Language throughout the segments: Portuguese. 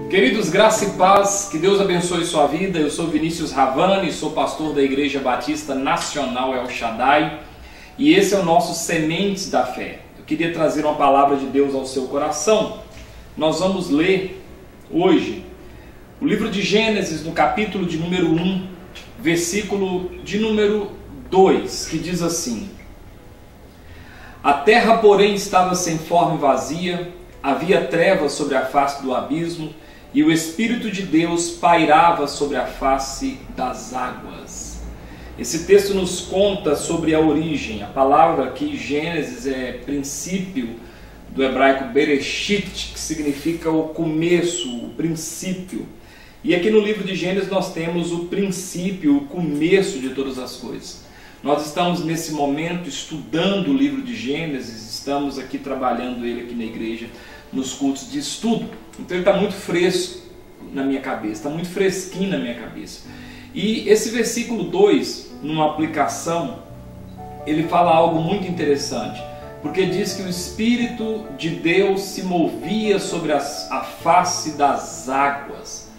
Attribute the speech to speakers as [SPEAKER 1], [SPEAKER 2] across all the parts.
[SPEAKER 1] Queridos, graça e paz, que Deus abençoe sua vida. Eu sou Vinícius Ravani, sou pastor da Igreja Batista Nacional El Shaddai e esse é o nosso Sementes da Fé. Eu queria trazer uma palavra de Deus ao seu coração. Nós vamos ler hoje o livro de Gênesis, no capítulo de número 1, versículo de número 2, que diz assim: A terra, porém, estava sem forma e vazia, havia trevas sobre a face do abismo, e o Espírito de Deus pairava sobre a face das águas. Esse texto nos conta sobre a origem. A palavra aqui, Gênesis, é princípio do hebraico Bereshit, que significa o começo, o princípio. E aqui no livro de Gênesis nós temos o princípio, o começo de todas as coisas. Nós estamos nesse momento estudando o livro de Gênesis, estamos aqui trabalhando ele aqui na igreja, nos cultos de estudo. Então ele está muito fresco na minha cabeça, está muito fresquinho na minha cabeça. E esse versículo 2, numa aplicação, ele fala algo muito interessante, porque diz que o Espírito de Deus se movia sobre a face das águas.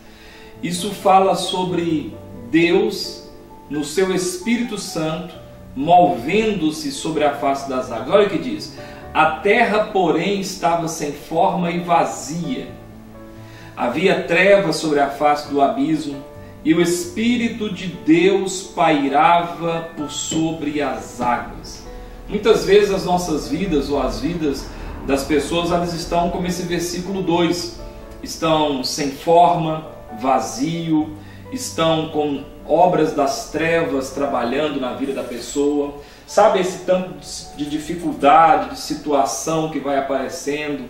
[SPEAKER 1] Isso fala sobre Deus no seu Espírito Santo movendo-se sobre a face das águas. Olha o que diz: a terra, porém, estava sem forma e vazia. Havia trevas sobre a face do abismo, e o Espírito de Deus pairava por sobre as águas. Muitas vezes as nossas vidas, ou as vidas das pessoas, elas estão como esse versículo 2. Estão sem forma, vazio, estão com obras das trevas trabalhando na vida da pessoa. Sabe esse tanto de dificuldade, de situação que vai aparecendo,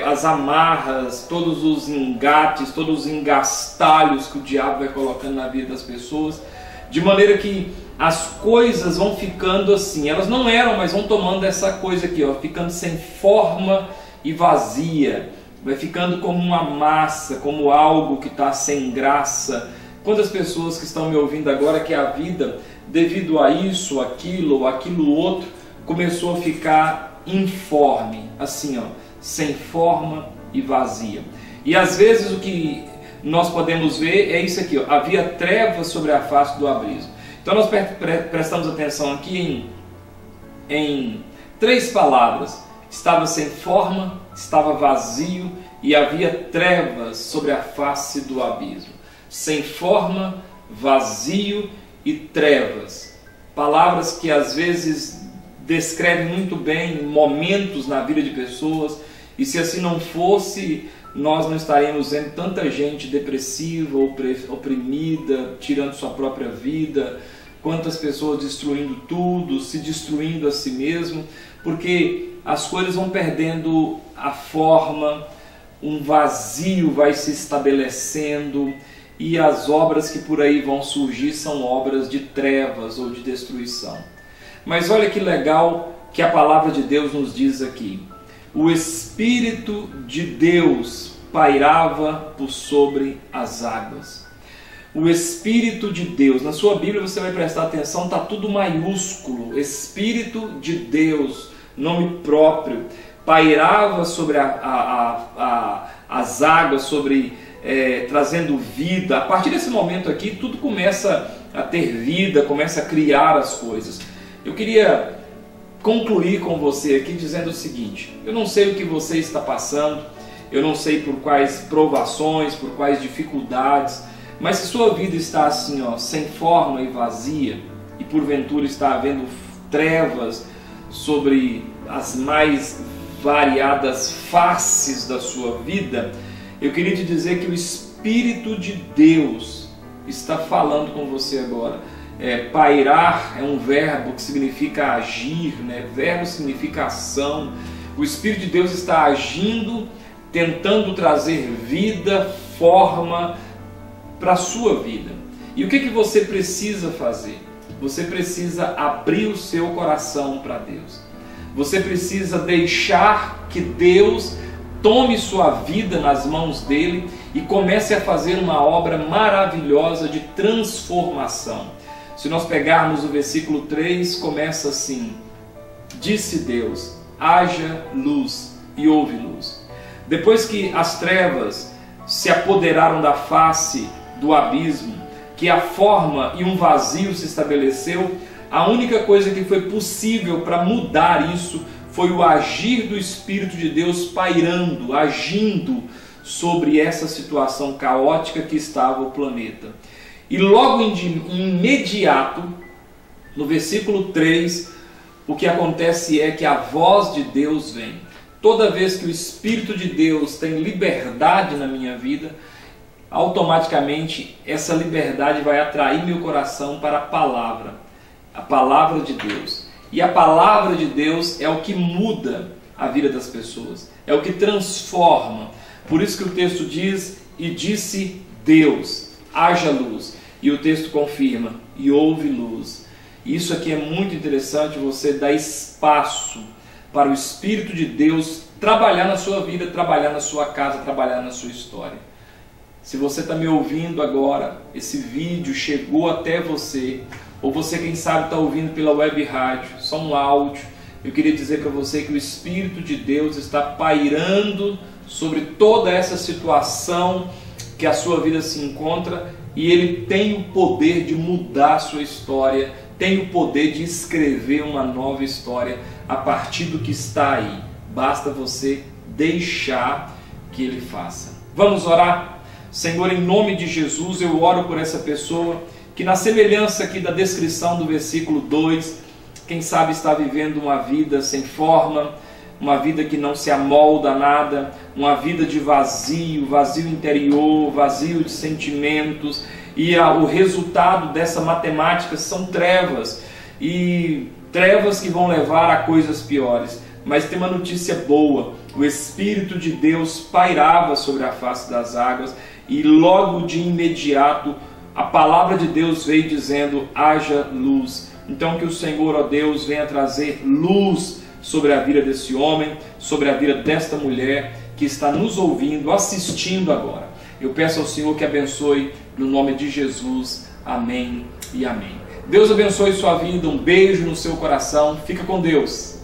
[SPEAKER 1] as amarras, todos os engates, todos os engastalhos que o diabo vai colocando na vida das pessoas, de maneira que as coisas vão ficando assim, elas não eram, mas vão tomando essa coisa aqui, ó, ficando sem forma e vazia, vai ficando como uma massa, como algo que está sem graça. Quantas pessoas que estão me ouvindo agora que a vida, devido a isso, aquilo ou aquilo outro, começou a ficar informe, assim, ó, sem forma e vazia. E às vezes o que nós podemos ver é isso aqui, ó, havia trevas sobre a face do abismo. Então nós prestamos atenção aqui em três palavras: estava sem forma, estava vazio e havia trevas sobre a face do abismo. Sem forma, vazio e trevas. Palavras que às vezes descrevem muito bem momentos na vida de pessoas, e se assim não fosse, nós não estaríamos vendo tanta gente depressiva, oprimida, tirando sua própria vida, quantas pessoas destruindo tudo, se destruindo a si mesmo, porque as coisas vão perdendo a forma, um vazio vai se estabelecendo, e as obras que por aí vão surgir são obras de trevas ou de destruição. Mas olha que legal que a palavra de Deus nos diz aqui: o Espírito de Deus pairava por sobre as águas. O Espírito de Deus, na sua Bíblia você vai prestar atenção, está tudo maiúsculo. Espírito de Deus, nome próprio, pairava sobre as águas, sobre trazendo vida. A partir desse momento aqui, tudo começa a ter vida, começa a criar as coisas. Eu queria concluir com você aqui dizendo o seguinte: eu não sei o que você está passando, eu não sei por quais provações, por quais dificuldades, mas se sua vida está assim, ó, sem forma e vazia, e porventura está havendo trevas sobre as mais variadas faces da sua vida, eu queria te dizer que o Espírito de Deus está falando com você agora. Pairar é um verbo que significa agir, né? Verbo significa ação. O Espírito de Deus está agindo, tentando trazer vida, forma para a sua vida. E o que você precisa fazer? Você precisa abrir o seu coração para Deus. Você precisa deixar que Deus tome sua vida nas mãos dele e comece a fazer uma obra maravilhosa de transformação. Se nós pegarmos o versículo 3, começa assim: disse Deus, haja luz, e houve luz. Depois que as trevas se apoderaram da face do abismo, que a forma e um vazio se estabeleceu, a única coisa que foi possível para mudar isso foi o agir do Espírito de Deus pairando, agindo sobre essa situação caótica que estava o planeta. E logo imediato, no versículo 3, o que acontece é que a voz de Deus vem. Toda vez que o Espírito de Deus tem liberdade na minha vida, automaticamente essa liberdade vai atrair meu coração para a palavra de Deus. E a palavra de Deus é o que muda a vida das pessoas, é o que transforma. Por isso que o texto diz, e disse Deus, haja luz. E o texto confirma, e houve luz. Isso aqui é muito interessante, você dar espaço para o Espírito de Deus trabalhar na sua vida, trabalhar na sua casa, trabalhar na sua história. Se você está me ouvindo agora, esse vídeo chegou até você, ou você, quem sabe, está ouvindo pela web rádio, só um áudio, eu queria dizer para você que o Espírito de Deus está pairando sobre toda essa situação que a sua vida se encontra, e Ele tem o poder de mudar a sua história, tem o poder de escrever uma nova história a partir do que está aí. Basta você deixar que Ele faça. Vamos orar? Senhor, em nome de Jesus, eu oro por essa pessoa que, na semelhança aqui da descrição do versículo 2, quem sabe está vivendo uma vida sem forma, uma vida que não se amolda a nada, uma vida de vazio, vazio interior, vazio de sentimentos, e o resultado dessa matemática são trevas, e trevas que vão levar a coisas piores. Mas tem uma notícia boa: o Espírito de Deus pairava sobre a face das águas, e logo de imediato a palavra de Deus veio dizendo, haja luz. Então que o Senhor, ó Deus, venha trazer luz sobre a vida desse homem, sobre a vida desta mulher que está nos ouvindo, assistindo agora. Eu peço ao Senhor que abençoe no nome de Jesus. Amém e amém. Deus abençoe sua vida, um beijo no seu coração, fica com Deus.